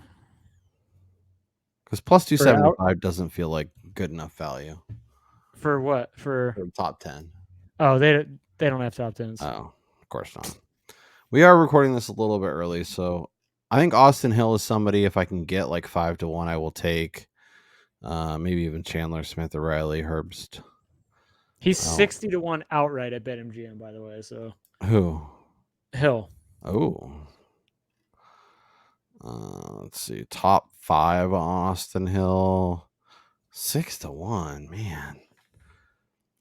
Because plus 275 doesn't feel like good enough value For what? For top 10. Oh, they don't have top 10s. Oh, of course not. We are recording this a little bit early, so I think Austin Hill is somebody, if I can get like 5-1, I will take. Maybe even Chandler Smith or Riley Herbst. He's 60-1 outright at BetMGM, by the way. So who? Hill. Oh. Let's see. Top 5 Austin Hill. 6-1. Man.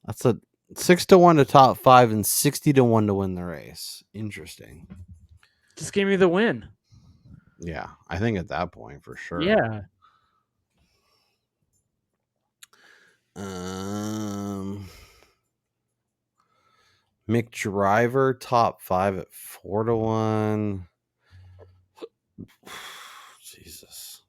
That's a 6-1 to top 5 and 60-1 to win the race. Interesting. Just give me the win. Yeah, I think at that point for sure. Yeah. McDriver top 5 at 4-1. Jesus.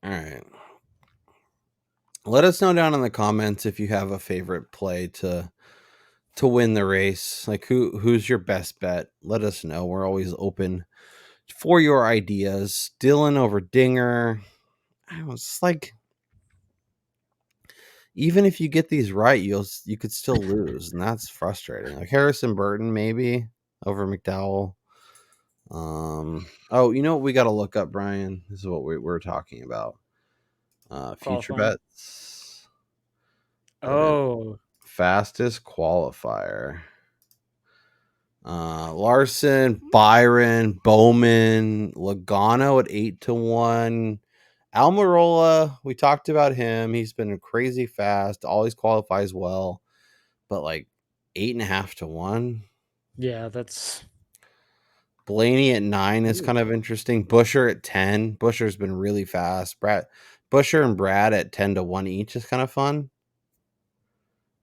All right. Let us know down in the comments if you have a favorite play to win the race. Like who's your best bet? Let us know. We're always open for your ideas. Dylan over Dinger. I was like, even if you get these right, you could still lose, and that's frustrating. Like Harrison Burton maybe over McDowell. Oh, you know what we got to look up, Brian? This is what we're talking about. Future bets. Oh, fastest qualifier. Larson, Byron, Bowman, Logano at 8-1. Almirola, we talked about him. He's been crazy fast, always qualifies well, but like 8.5-1. Yeah, that's Blaney at 9 is kind of interesting. Buescher at 10. Buescher's been really fast. Buescher and Brad at 10-1 each is kind of fun.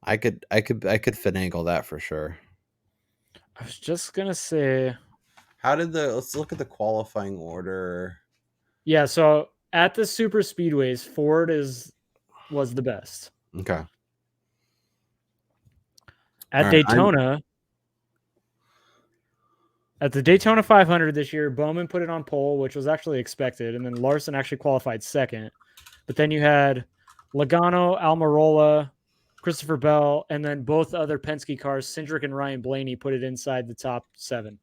I could finagle that for sure. I was just gonna say, let's look at the qualifying order. Yeah, so at the super speedways, Ford was the best. Okay. At Daytona, at the Daytona 500 this year, Bowman put it on pole, which was actually expected, and then Larson actually qualified second. But then you had Logano, Almirola, Christopher Bell, and then both other Penske cars, Cindric and Ryan Blaney, put it inside the top 7.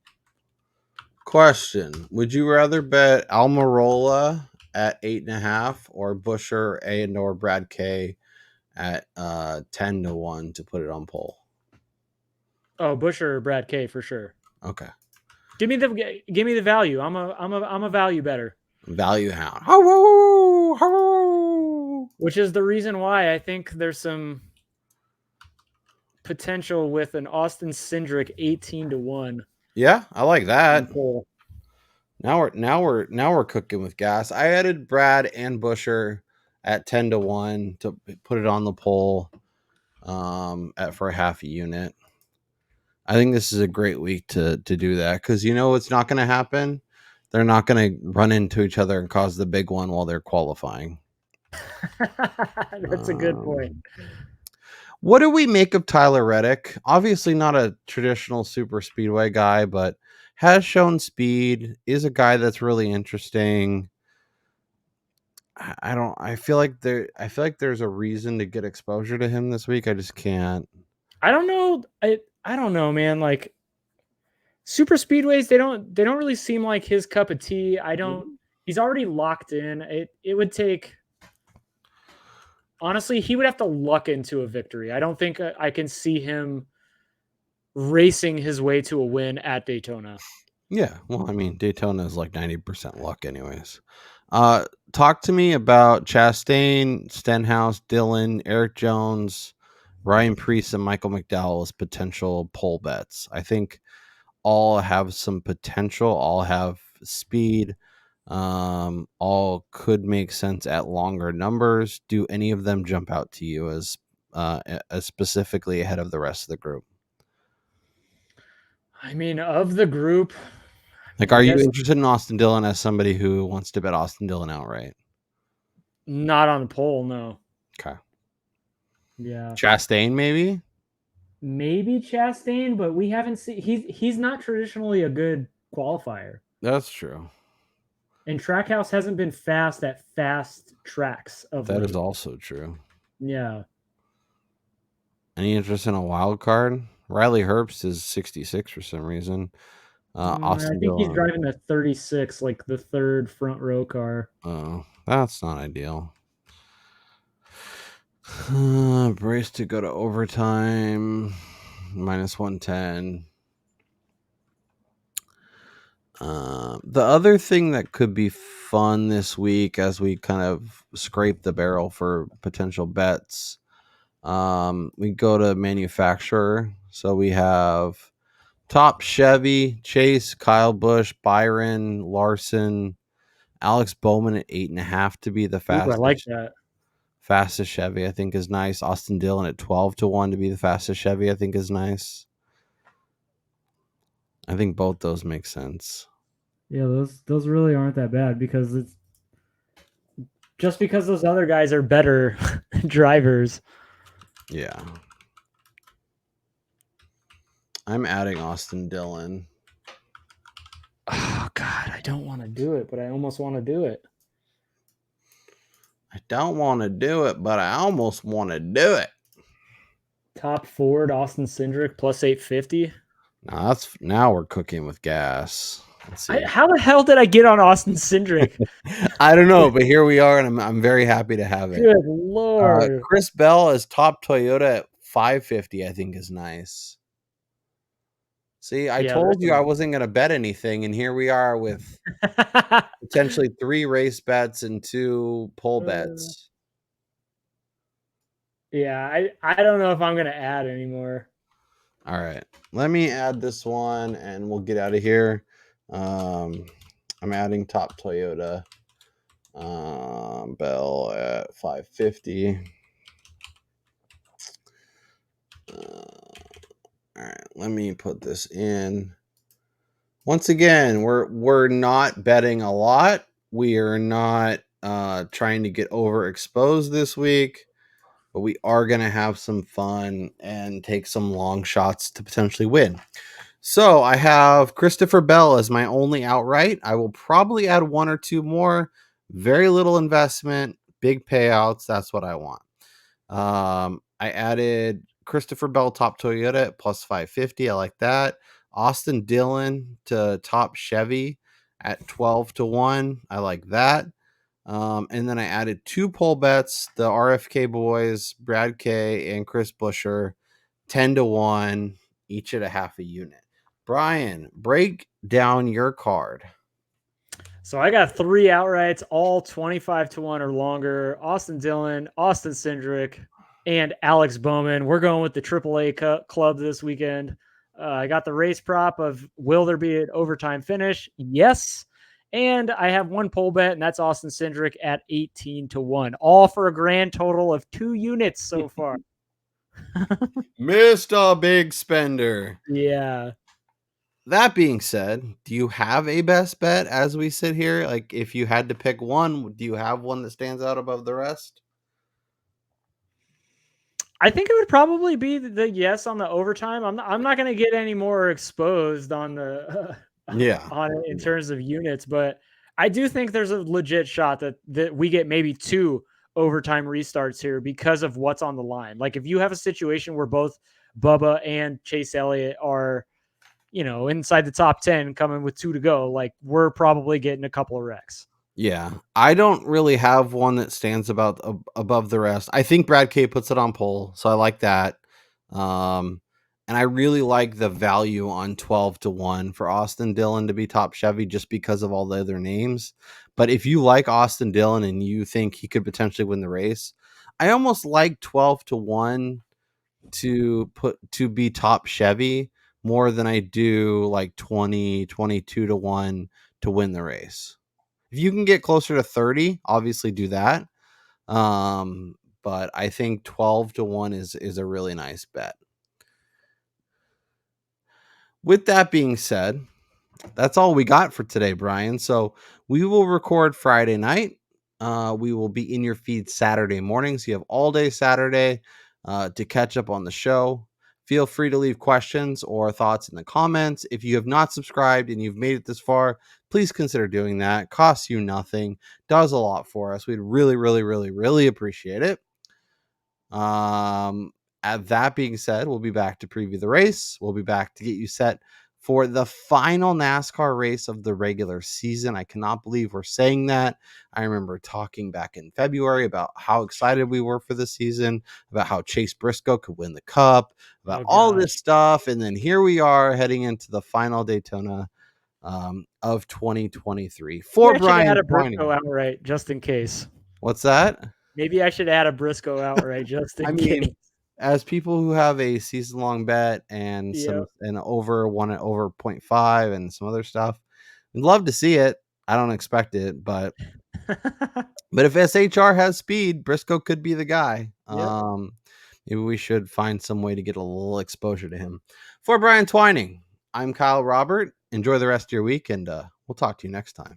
Question: would you rather bet Almirola at 8.5 or Buescher or Brad K at 10-1 to put it on pole? Oh, Buescher or Brad K for sure. Okay. Give me the value. I'm a value better. Value hound. Which is the reason why I think there's some potential with an Austin Cindric 18-1. Yeah, I like that. Now we're cooking with gas. I added Brad and Buescher at 10-1 to put it on the pole for a half a unit. I think this is a great week to do that because it's not going to happen. they're not going to run into each other and cause the big one while they're qualifying. That's a good point. What do we make of Tyler Reddick? Obviously not a traditional super speedway guy, but has shown speed, is a guy that's really interesting. I feel like there's a reason to get exposure to him this week. I just can't. I don't know. I don't know, man. Like super speedways, they don't really seem like his cup of tea. He's already locked in. It would take, honestly, he would have to luck into a victory. I don't think I can see him racing his way to a win at Daytona. Yeah, well, I mean, Daytona is like 90% luck anyways. Talk to me about Chastain, Stenhouse, Dillon, Eric Jones, Ryan Preece, and Michael McDowell as potential pole bets. I think all have some potential, all have speed, all could make sense at longer numbers. Do any of them jump out to you as specifically ahead of the rest of the group? I mean, of the group, like, are you interested in Austin Dillon as somebody who wants to bet Austin Dillon outright? Not on the pole, no. Okay. Yeah. Chastain, maybe Chastain, but we haven't seen. He's not traditionally a good qualifier. That's true. And Trackhouse hasn't been fast at fast tracks of that late. Is also true. Yeah. Any interest in a wild card? Riley Herbst is 66 for some reason. I think Dillon, he's driving the 36, like the third front row car. Oh, that's not ideal. Brace to go to overtime, -110. The other thing that could be fun this week as we kind of scrape the barrel for potential bets, we go to manufacturer. So we have Top Chevy, Chase, Kyle Busch, Byron, Larson, Alex Bowman at 8.5 to be the fastest. Ooh, I like that. Fastest Chevy, I think, is nice. Austin Dillon at 12-1 to be the fastest Chevy, I think, is nice. I think both those make sense. Yeah, those really aren't that bad because it's just because those other guys are better drivers. Yeah. I'm adding Austin Dillon. Oh, God, I don't want to do it, but I almost want to do it. I don't want to do it, but I almost want to do it. Top Ford, Austin Cindric, plus 850. Now we're cooking with gas. Let's see. How the hell did I get on Austin Cindric? I don't know, but here we are, and I'm very happy to have it. Good Lord. Chris Bell as top Toyota at 550, I think is nice. See, I told you I wasn't going to bet anything, and here we are with potentially 3 race bets and 2 pole bets. Yeah, I don't know if I'm going to add anymore. All right, let me add this one, and we'll get out of here. I'm adding top Toyota. Bell at 550. All right, let me put this in. Once again, we're not betting a lot. We are not trying to get overexposed this week, but we are going to have some fun and take some long shots to potentially win. So I have Christopher Bell as my only outright. I will probably add 1 or 2 more. Very little investment, big payouts. That's what I want. I added Christopher Bell top Toyota at plus 550. I like that. Austin Dillon to top Chevy at 12-1. I like that. And then I added 2 pole bets, the RFK boys, Brad K and Chris Buescher, 10-1, each at a half a unit. Brian, break down your card. So I got 3 outrights, all 25-1 or longer. Austin Dillon, Austin Cindric, and Alex Bowman. We're going with the AAA club this weekend. I got the race prop of will there be an overtime finish? Yes. And I have 1 pole bet, and that's Austin Cindric at 18-1, all for a grand total of 2 units so far. Mr. Big Spender. Yeah. That being said, do you have a best bet as we sit here? Like, if you had to pick one, do you have one that stands out above the rest? I think it would probably be the yes on the overtime. I'm not going to get any more exposed on the Yeah. on it in terms of units, but I do think there's a legit shot that we get maybe 2 overtime restarts here because of what's on the line. Like if you have a situation where both Bubba and Chase Elliott are, inside the top 10 coming with 2 to go, like we're probably getting a couple of wrecks. Yeah. I don't really have one that stands above the rest. I think Brad K puts it on pole, so I like that. And I really like the value on 12-1 for Austin Dillon to be top Chevy just because of all the other names. But if you like Austin Dillon and you think he could potentially win the race, I almost like 12-1 to be top Chevy more than I do like 22-1 to win the race. If you can get closer to 30, obviously do that. But I think 12-1 is a really nice bet. With that being said, that's all we got for today, Brian. So we will record Friday night. We will be in your feed Saturday mornings. You have all day Saturday to catch up on the show. Feel free to leave questions or thoughts in the comments. If you have not subscribed and you've made it this far, please consider doing that. Costs you nothing, does a lot for us. We'd really, really, really, really appreciate it. That being said, we'll be back to preview the race. We'll be back to get you set for the final NASCAR race of the regular season. I cannot believe we're saying that. I remember talking back in February about how excited we were for the season, about how Chase Briscoe could win the Cup, about all this stuff. And then here we are heading into the final Daytona of 2023 for Brian. Add a Briscoe outright just in case. What's that? Maybe I should add a Briscoe outright just in case. As people who have a season-long bet and over 0.5 and some other stuff, I'd love to see it. I don't expect it, but if SHR has speed, Briscoe could be the guy. Yep. Maybe we should find some way to get a little exposure to him. For Brian Twining, I'm Kyle Robert. Enjoy the rest of your week, and we'll talk to you next time.